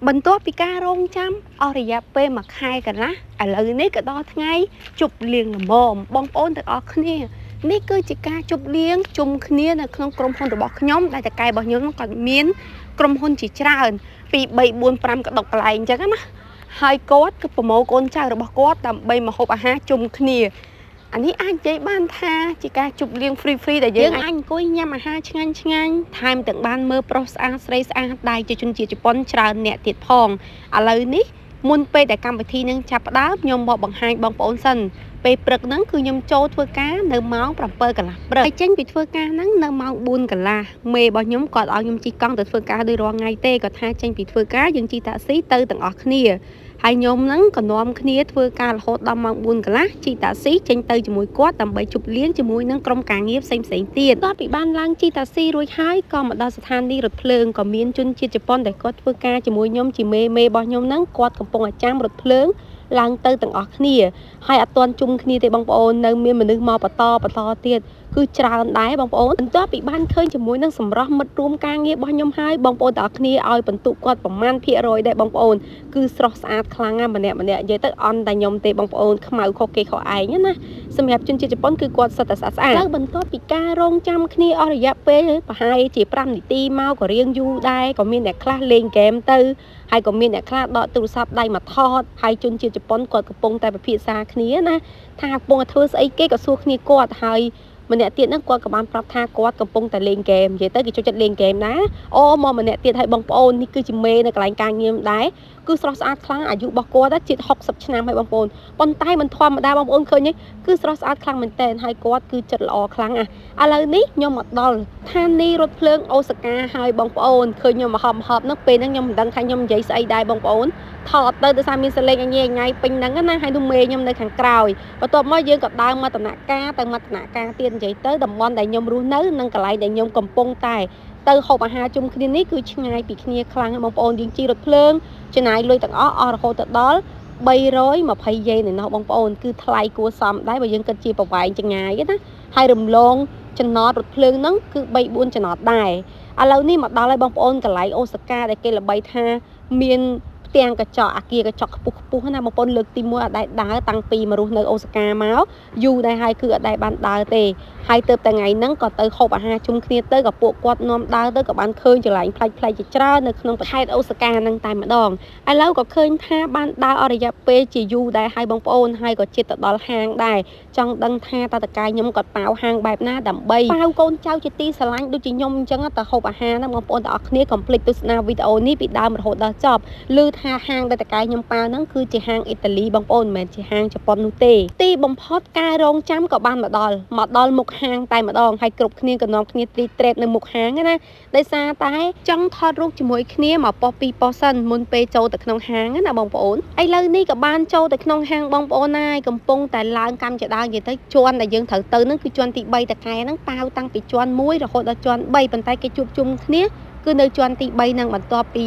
បន្ទាប់ពីការរងចាំអស់រយៈពេលមួយខែកន្លះឥឡូវនេះក៏ដល់ថ្ងៃជប់លៀងល្មមបងប្អូនទាំងអស់គ្នានេះគឺជាការជប់លៀងជុំគ្នានៅក្នុងក្រុមហ៊ុនរបស់ខ្ញុំដែលតកែរបស់ខ្ញុំក៏មានក្រុមហ៊ុនជាច្រើនពី3 4 5ក្តុកកន្លែងអញ្ចឹងណាហើយគាត់គឺប្រមូលកូនចៅរបស់គាត់ដើម្បីមកហូបអាហារជុំគ្នាអានេះអាចនិយាយបានថាជាការជប់លៀង free ដែលយើងអាចអង្គុយញ៉ាំអាហារឆ្ងាញ់ថែមទាំងបានមើលប្រុសស្អាតស្រីស្អាតដែលជាជនជាតិជប៉ុនច្រើនអ្នកទៀតផងឥឡូវនេះមុនពេលដែលកម្មវិធីនឹងចាប់ផ្ដើមខ្ញុំមកបង្ហាញបងប្អូនសិនពេលព្រឹកហ្នឹងគឺខ្ញុំចូលធ្វើការនៅម៉ោង 7 កន្លះព្រឹកហើយចេញពីធ្វើការហ្នឹងនៅម៉ោង 4 កន្លះមេរបស់ខ្ញុំគាត់ឲ្យខ្ញុំជិះកង់ទៅធ្វើការដូចរាល់ថ្ងៃទេគាត់ថាចេញពីធ្វើការយើងជិះតាក់ស៊ីទៅទាំងអស់គ្នាហើយខ្ញុំហ្នឹងក៏នាំគ្នាធ្វើការរហូតដល់ម៉ោង 4 កន្លះជិះតាក់ស៊ីចេញទៅជាមួយគាត់ដើម្បីជប់លៀងជាមួយនឹងក្រុមការងារផ្សេងទៀតតពីបានឡើងជិះតាក់ស៊ីរួចហើយក៏មកដល់ស្ថានីយ៍រថភ្លើងក៏មានជនជាតិជប៉ុនដែលគាត់ធ្វើការជាមួយខ្ញុំជាមេរបស់ខ្ញុំហ្នឹងគាត់កំពុងចាំរថភ្លើងឡើងទៅទាំងអស់គ្នាហើយអត់ទាន់ជុំគ្នាទេបងប្អូននៅមានមនុស្សមកបន្តទៀតគឺច្រើនដែរបងប្អូនបន្ទាប់ពីបានឃើញជាមួយនឹងសម្រស់មិត្តរួមការងាររបស់ខ្ញុំហើយបងប្អូនទាំងអស់គ្នាឲ្យបន្ទុកគាត់ប្រមាណភាគរយដែរបងប្អូនគឺស្រស់ស្អាតខ្លាំងណាស់ម្នាក់និយាយទៅអន់តែខ្ញុំទេបងប្អូនខ្មៅខុសគេខុសឯងណាសម្រាប់ជនជាតិជប៉ុនគឺគាត់សិតតែស្អាតហើយបន្ទាប់ពីការរងចាំគ្នាអស់រយៈពេលប្រហែលជា5នាទីមកក៏រៀងយូរដែរក៏មានអ្នកខ្លះលេងហ្គេមទៅហើយក៏មានអ្នកខ្លះដកទូរស័ព្ទដៃមកថតហើយជនជាតិជប៉ុនគាត់កំពុងតែពិភាក្សាគ្នាណាថាកំពុងតែធ្វើស្អីគេក៏សួរគ្នាគាត់ហើយម្នាក់ទៀតហ្នឹងគាត់ក៏បានប្រាប់ថាគាត់កំពុងតែលេងហ្គេមនិយាយទៅគេចូលចិត្តលេងហ្គេមណាអូមកម្នាក់ទៀតឲ្យបងប្អូននេះគឺជាមេនៅកន្លែងការងារដែរគឺស្រស់ស្អាតខ្លាំងអាយុរបស់គាត់ជិត60ឆ្នាំហើយបងប្អូនប៉ុន្តែមិនធម្មតាបងប្អូនឃើញទេគឺស្រស់ស្អាតខ្លាំងមែនតើហើយគាត់គឺចិត្តល្អខ្លាំងឥឡូវនេះខ្ញុំមកដល់ស្ថានីយ៍រថភ្លើងអូសាកាហើយបងប្អូនឃើញខ្ញុំមកហប់ហ្នឹងពេលហ្នឹងខ្ញុំមិនដឹងថាខ្ញុំនិយាយស្អីដែរបងប្អូនថតទៅដោយសារមានសលេងអញញ៉ៃពេញហ្នឹងណាហើយនោះមេខ្ញុំនៅខាងក្រោយបន្ទាប់មកយើងក៏ដើរមកដំណាក់កាលទៅមកដំណាក់កាលទៀតនិយាយទៅតំបន់ដែលខ្ញុំរស់នៅនិងកន្លែងដែលខ្ញុំកំពុងតែទៅហូបអាហារជុំគ្នានេះគឺឆ្ងាយពីគ្នាខ្លាំងបងប្អូនយើងជិះរថភ្លើងចំណាយលុយទាំងអស់រហូតទៅដល់320 យេនឯណោះបងប្អូនគឺថ្លៃគួរសមដែរបើយើងគិតជាប្រវែងចម្ងាយណាហើយរំលងចំណតរថភ្លើងហ្នឹងគឺ3 4ចំណតដែរឥឡូវនេះមកដល់ហើយបងប្អូនកន្លែងអូសាកាដែលគេល្បីថាមានផ្ទាំងកញ្ចក់អាគារកញ្ចក់ខ្ពស់ណាបងប្អូនលើកទី1អត់ដែលដើរតាំងពីមករស់នៅអូសាកាមកយូរដែរហើយគឺអត់ដែលបានដើរទេហើយទៅតែថ្ងៃហ្នឹងក៏ទៅហូបអាហារជុំគ្នាទៅក៏ពួកគាត់នាំដើរទៅក៏បានឃើញចល័យផ្លែកជាច្រើននៅក្នុងប្រទេសអូសាកាហ្នឹងតែម្ដងឥឡូវក៏ឃើញថាបានដើរអរិយាពេលជាយូរដែរហើយបងប្អូនហើយក៏ជិតទៅដល់ហាងដែរចង់ដឹងថាតើតកាយខ្ញុំក៏ប៉ាវហាងបែបណាដើម្បីប៉ាវកូនចៅជាទីស្រឡាញ់ដូចជាខ្ញុំអញ្ចឹងទៅហូបអាហារហ្នឹងបងប្អូនទាំងអស់គ្នាកុំភ្លេចទស្សនាវីដេអូនេះពីដើមរហូតដល់ចប់ឮថាហាងដែលតកែខ្ញុំប៉ាវហ្នឹងគឺជាហាងអ៊ីតាលីបងប្អូនមិនមែនជាហាងជប៉ុននោះទេទីបំផុតការរងចាំក៏បានមកដល់មុខហាងតែម្ដងហើយគ្រប់គ្នាក៏នាំគ្នាត្រីត្រេតនៅមុខហាងណាដោយសារតែចង់ថតរូបជាមួយគ្នាមកប៉ុសពីប៉ុសសិនមុនពេលចូលទៅក្នុងហាងណាបងប្អូនឥឡូវនេះក៏បានចូលទៅក្នុងហាងបងប្អូនហើយកំពុងតែឡើងកម្មចដើនិយាយទៅជាន់ដែលយើងត្រូវទៅហ្នឹងគឺជាន់ទី3តកែហ្នឹងប៉ាវតាំងពីជាន់1រហូតដល់ជាន់3ប៉ុន្តែគេជួបជុំគ្នាគឺនៅជាន់ទី3ហ្នឹងបន្ទាប់ពី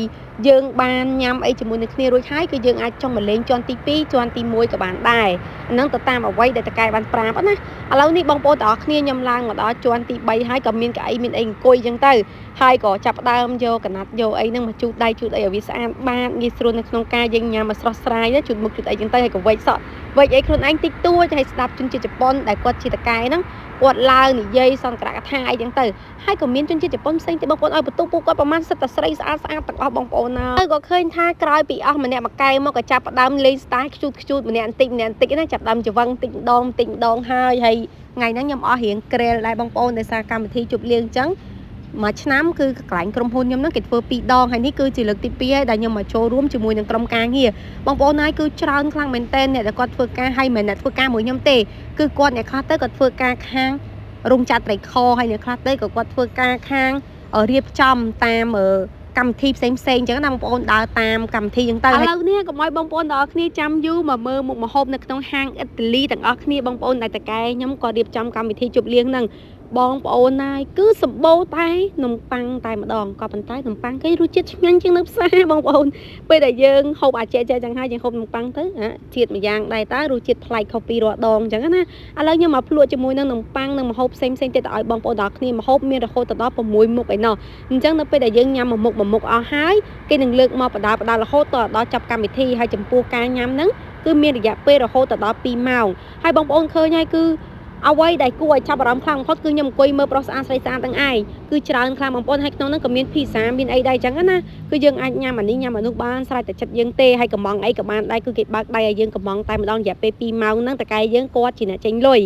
យើងបានញ៉ាំអីជាមួយនឹងគ្នារួចហើយគឺយើងអាចចុះមកលេងជាន់ទី2ជាន់ទី1ក៏បានដែរហ្នឹងទៅតាមអ្វីដែលតកែបានប្រាប់ណាឥឡូវនេះបងប្អូនទាំងអស់គ្នាខ្ញុំឡើងមកដល់ជាន់ទី3ហើយក៏មានកៅអីមានអីអង្គុយអញ្ចឹងទៅហើយក៏ចាប់ផ្ដើមយកកណាត់យកអីហ្នឹងមកជូតដៃជូតអីឲ្យវាស្អាតបានងាយស្រួលនៅក្នុងការយើងញ៉ាំមកស្រស់ស្រាយជូតមុខជូតអីអញ្ចឹងទៅហើយក៏វែកសក់វែកអីខ្លួនឯងតិចតួចហើយស្ដាប់ជនជាតិជប៉ុនដែលគាត់ជាតកែហ្នឹងគាត់ឡើងនិយាយសន្ទរកថាអីចឹងទៅហើយក៏មានជនជាតិជប៉ុនផ្សេងទៀតបងប្អូនឲ្យបន្ទុកពួកគាត់ប្រហែលសិតតែស្រីស្អាតទាំងអស់បងប្អូនណាហើយក៏ឃើញថាក្រោយពីអស់ម្នាក់មកកែមកក៏ចាប់ផ្ដើមលេង style ខ្ជូតម្នាក់បន្តិចណាចាប់ផ្ដើមច្រវឹងតិចម្ដងហើយថ្ងៃហ្នឹងខ្ញុំអស់រៀងក្រែលដែរបងប្អូនដោយសារកម្មវិធីជប់លៀងអញ្ចឹងមួយឆ្នាំគឺកន្លែងក្រុមហ៊ុនខ្ញុំហ្នឹងគេធ្វើ2ដងហើយនេះគឺជាលើកទី2ហើយដែលខ្ញុំមកចូលរួមជាមួយនឹងក្រុមការងារបងប្អូនហើយគឺច្រើនខ្លាំងមែនតើអ្នកដែលគាត់ធ្វើការហើយមិនអ្នកធ្វើការមួយខ្ញុំទេគឺគាត់អ្នកខ្លះទៅគាត់ធ្វើការខាងរោងចក្រត្រីខហើយអ្នកខ្លះទៅក៏គាត់ធ្វើការខាងរៀបចំតាមកម្មវិធីផ្សេងអញ្ចឹងណាបងប្អូនដើរតាមកម្មវិធីអញ្ចឹងទៅឥឡូវនេះកុំឲ្យបងប្អូនទាំងអស់គ្នាចាំយូរមកមើលមុខម្ហូបនៅក្នុងហាងអ៊ីតាលីទាំងអស់គ្នាបងប្អូនដែលតកែខ្ញុំក៏រៀបចំកម្មវិធីជប់លៀងហ្នឹង បងប្អូនណាយគឺសម្បូរតែនំប៉័ងតែម្ដងក៏ប៉ុន្តែនំប៉័ងគេរសជាតិឆ្ងាញ់ជាងនៅផ្សារបងប្អូនពេលដែលយើងហូបអាចចឹងហើយយើងហូបនំប៉័ងទៅជាតិម្យ៉ាងដែរតើរសជាតិប្លែកខុសពីរាល់ដងអញ្ចឹងណាឥឡូវខ្ញុំមកភ្លក់ជាមួយនឹងនំប៉័ងនិងម្ហូបផ្សេងៗទៀតទៅឲ្យបងប្អូនទាំងគ្នាម្ហូបមានរហូតដល់6មុខឯណោះអញ្ចឹងនៅពេលដែលយើងញ៉ាំមួយមុខអស់ហើយគេនឹងលើកមកបដារហូតដល់ចប់កម្មវិធីហើយចំពោះការញ៉ាំហ្នឹងគឺមានរយៈពេលរហូតដល់2ម៉ោងហើយបងប្អូនឃើញហើយគឺអ្វីដែលគួរឲ្យចាប់អារម្មណ៍ខ្លាំងបំផុតគឺខ្ញុំអង្គុយមើលប្រុសស្អាតស្រីស្អាតទាំងឯងគឺច្រើនខ្លាំងបងប្អូនហើយក្នុងហ្នឹងក៏មានភីសាមានអីដែរអញ្ចឹងណាគឺយើងអាចញ៉ាំអានេះញ៉ាំអានោះបានស្រេចតែចិត្តយើងទេហើយកំងអីក៏បានដែរគឺគេបើកដៃឲ្យយើងកំងតែម្ដងរយៈពេល2ម៉ោងហ្នឹងតកែយើងគាត់ជាអ្នកចេញលុយ